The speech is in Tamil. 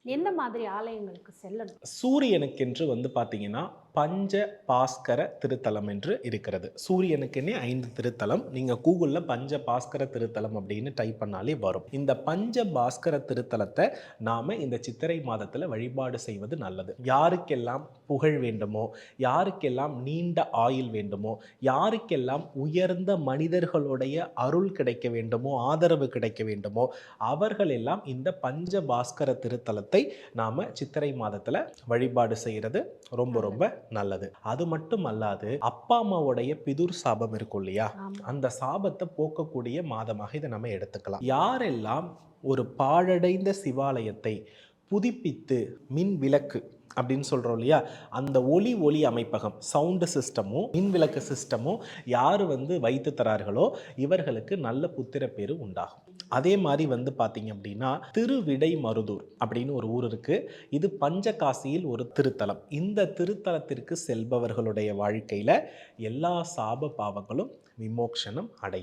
எந்த மாதிரி ஆலயங்களுக்கு செல்லணும்? சூரியனுக்கென்று பார்த்தீங்கன்னா, பஞ்ச பாஸ்கர திருத்தலம் என்று இருக்கிறது. சூரியனுக்குன்னே 5 திருத்தலம். நீங்க கூகுள்ல பஞ்ச பாஸ்கர திருத்தலம் அப்படின்னு டைப் பண்ணாலே வரும். இந்த பஞ்ச பாஸ்கர திருத்தலத்த நாம இந்த சித்திரை மாதத்துல வழிபாடு செய்வது நல்லது. யாருக்கெல்லாம் புகழ் வேண்டுமோ, யாருக்கெல்லாம் நீண்ட ஆயுள் வேண்டுமோ, யாருக்கெல்லாம் உயர்ந்த மனிதர்களுடைய அருள் கிடைக்க வேண்டுமோ, ஆதரவு கிடைக்க வேண்டுமோ, அவர்கள் எல்லாம் இந்த பஞ்ச பாஸ்கர திருத்தலத்தை நாம சித்திரை மாதத்துல வழிபாடு செய்யறது ரொம்ப ரொம்ப நல்லது. நல்லது. அது மட்டும் அல்லாது அப்பா அம்மாவுடைய பிதுர் சாபம் இருக்கும் இல்லையா, ஆமா. அந்த சாபத்தை போக்கக்கூடிய மாதமாக இதை நம்ம எடுத்துக்கலாம். யாரெல்லாம் ஒரு பாழடைந்த சிவாலயத்தை புதுப்பித்து மின் விளக்கு அப்படின்னு சொல்கிறோம் இல்லையா, அந்த ஒளி அமைப்பகம் சவுண்டு சிஸ்டமும் மின் விளக்கு சிஸ்டமும் யார் வைத்து தரார்களோ இவர்களுக்கு நல்ல புத்திர பேரு உண்டாகும். அதே மாதிரி பார்த்தீங்க அப்படின்னா திருவிடை மருதூர் அப்படின்னு ஒரு ஊர் இருக்கு. இது பஞ்சகாசியில் ஒரு திருத்தலம். இந்த திருத்தலத்திற்கு செல்பவர்களுடைய வாழ்க்கையில எல்லா சாப பாவங்களும் விமோக்ஷனம் அடையும்.